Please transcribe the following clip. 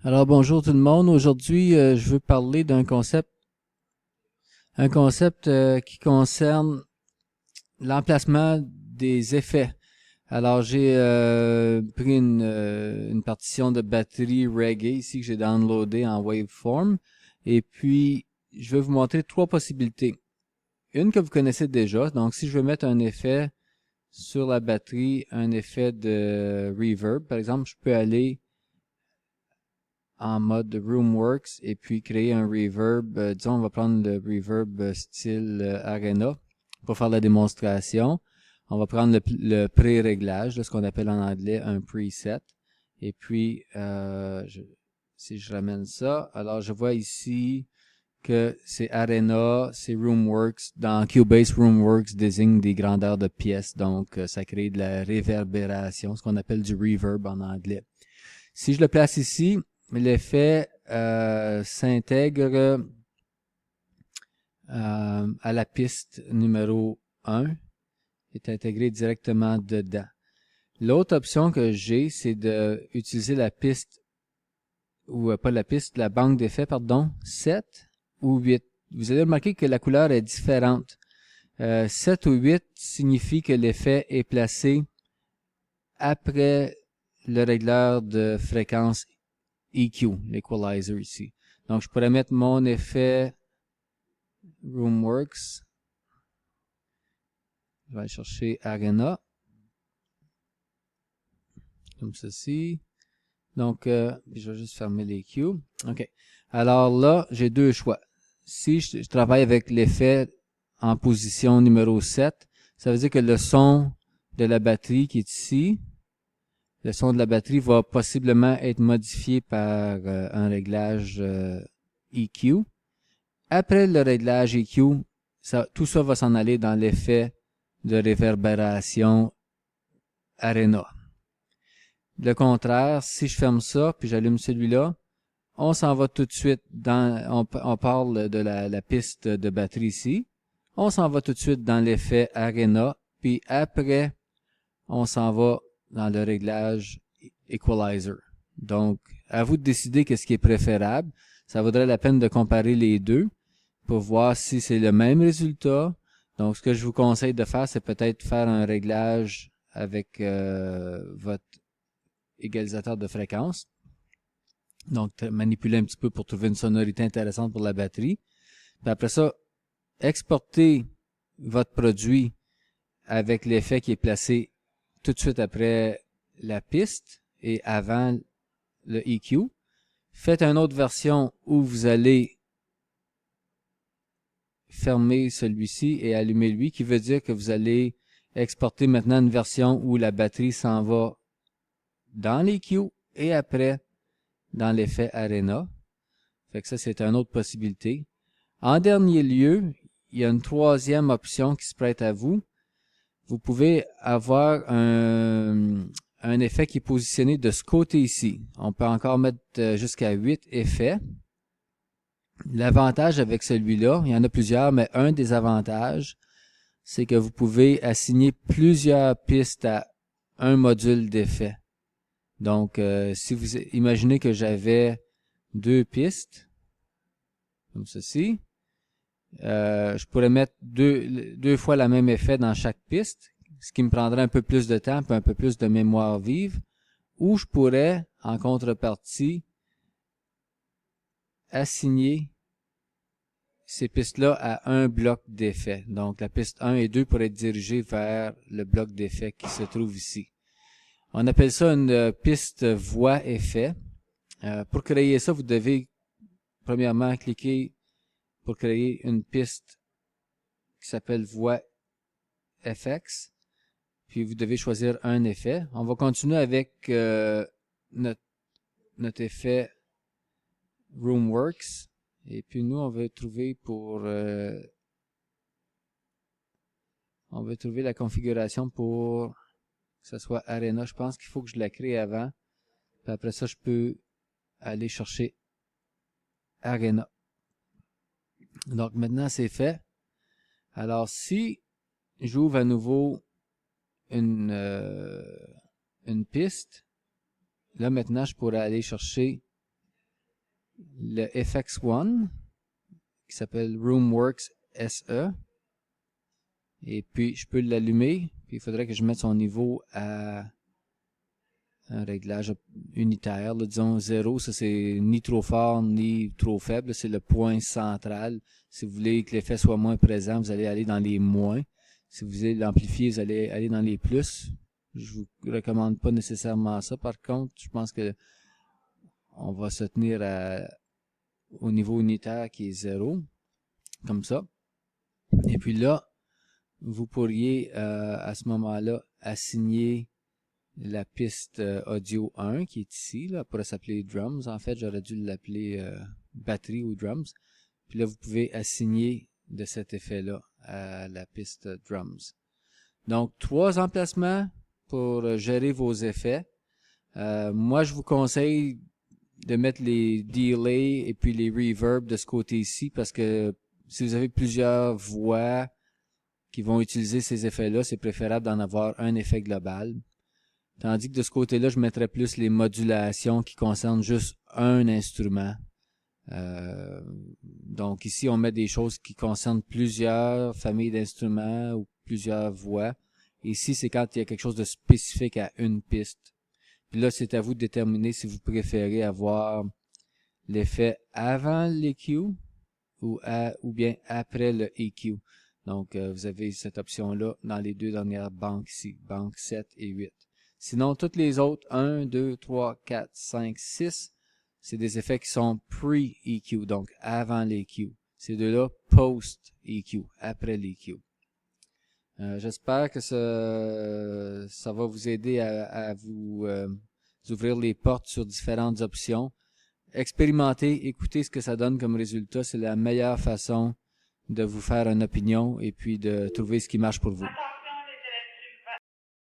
Alors bonjour tout le monde. Aujourd'hui, je veux parler d'un concept, qui concerne l'emplacement des effets. Alors j'ai pris une partition de batterie reggae ici que j'ai downloadé en waveform et puis je vais vous montrer trois possibilités. Une que vous connaissez déjà, donc si je veux mettre un effet sur la batterie, un effet de reverb, par exemple, je peux aller en mode Roomworks et puis créer un reverb. Disons, on va prendre le reverb style Arena pour faire la démonstration. On va prendre le pré-réglage, ce qu'on appelle en anglais un preset. Et puis, si je ramène ça, alors je vois ici que c'est Arena, c'est Roomworks. Dans Cubase, Roomworks désigne des grandeurs de pièces, donc ça crée de la réverbération, ce qu'on appelle du reverb en anglais. Si je le place ici, l'effet s'intègre à la piste numéro 1, est intégré directement dedans. L'autre option que j'ai, c'est d'utiliser la piste, ou pas la piste, la banque d'effets, pardon, 7 ou 8. Vous allez remarquer que la couleur est différente. 7 ou 8 signifie que l'effet est placé après le régleur de fréquence EQ, l'equalizer ici. Donc, je pourrais mettre mon effet Roomworks. Je vais aller chercher Arena. Comme ceci. Donc, je vais juste fermer l'EQ. OK. Alors là, j'ai deux choix. Si je travaille avec l'effet en position numéro 7, ça veut dire que le son de la batterie qui est ici, le son de la batterie va possiblement être modifié par un réglage EQ. Après le réglage EQ, tout ça va s'en aller dans l'effet de réverbération Arena. Le contraire, si je ferme ça, puis j'allume celui-là, on s'en va tout de suite on parle de la piste de batterie ici. On s'en va tout de suite dans l'effet Arena, puis après, on s'en va dans le réglage Equalizer. Donc, à vous de décider qu'est-ce qui est préférable. Ça vaudrait la peine de comparer les deux pour voir si c'est le même résultat. Donc, ce que je vous conseille de faire, c'est peut-être faire un réglage avec votre égalisateur de fréquence. Donc, manipuler un petit peu pour trouver une sonorité intéressante pour la batterie. Puis après ça, exporter votre produit avec l'effet qui est placé tout de suite après la piste et avant le EQ. Faites une autre version où vous allez fermer celui-ci et allumer lui, qui veut dire que vous allez exporter maintenant une version où la batterie s'en va dans l'EQ et après dans l'effet Arena. Fait que ça, c'est une autre possibilité. En dernier lieu, il y a une troisième option qui se prête à vous. Vous pouvez avoir un effet qui est positionné de ce côté ici. On peut encore mettre jusqu'à 8 effets. L'avantage avec celui-là, il y en a plusieurs, mais un des avantages, c'est que vous pouvez assigner plusieurs pistes à un module d'effet. Donc, si vous imaginez que j'avais deux pistes, comme ceci, je pourrais mettre deux fois le même effet dans chaque piste, ce qui me prendrait un peu plus de temps et un peu plus de mémoire vive, ou je pourrais, en contrepartie, assigner ces pistes-là à un bloc d'effet. Donc, la piste 1 et 2 pourraient être dirigées vers le bloc d'effet qui se trouve ici. On appelle ça une piste voix-effet. Pour créer ça, vous devez premièrement cliquer pour créer une piste qui s'appelle voix FX. Puis vous devez choisir un effet. On va continuer avec notre effet Roomworks. Et puis nous, on va trouver la configuration pour que ce soit Arena. Je pense qu'il faut que je la crée avant. Puis après ça, je peux aller chercher Arena. Donc maintenant, c'est fait. Alors si j'ouvre à nouveau une piste, là maintenant, je pourrais aller chercher le FX1 qui s'appelle RoomWorks SE. Et puis, je peux l'allumer. Puis, il faudrait que je mette son niveau à un réglage unitaire. Là, disons 0, ça c'est ni trop fort ni trop faible. C'est le point central. Si vous voulez que l'effet soit moins présent, vous allez aller dans les moins. Si vous voulez l'amplifier, vous allez aller dans les plus. Je vous recommande pas nécessairement ça. Par contre, je pense que on va se tenir au niveau unitaire qui est 0. Comme ça. Et puis là, vous pourriez à ce moment-là assigner la piste audio 1 qui est ici. Là, elle pourrait s'appeler drums. En fait, j'aurais dû l'appeler batterie ou drums. Puis là, vous pouvez assigner de cet effet-là à la piste drums. Donc, 3 emplacements pour gérer vos effets. Moi, je vous conseille de mettre les delays et puis les reverbs de ce côté-ci parce que si vous avez plusieurs voix qui vont utiliser ces effets-là, c'est préférable d'en avoir un effet global. Tandis que de ce côté-là, je mettrais plus les modulations qui concernent juste un instrument. Donc ici, on met des choses qui concernent plusieurs familles d'instruments ou plusieurs voix. Ici, c'est quand il y a quelque chose de spécifique à une piste. Puis là, c'est à vous de déterminer si vous préférez avoir l'effet avant l'EQ ou bien après le EQ. Donc, vous avez cette option-là dans les deux dernières banques ici, banque 7 et 8. Sinon, toutes les autres, 1, 2, 3, 4, 5, 6, c'est des effets qui sont pre-EQ, donc avant l'EQ. Ces deux-là, post-EQ, après l'EQ. J'espère que ça va vous aider à vous ouvrir les portes sur différentes options. Expérimentez, écoutez ce que ça donne comme résultat. C'est la meilleure façon de vous faire une opinion et puis de trouver ce qui marche pour vous.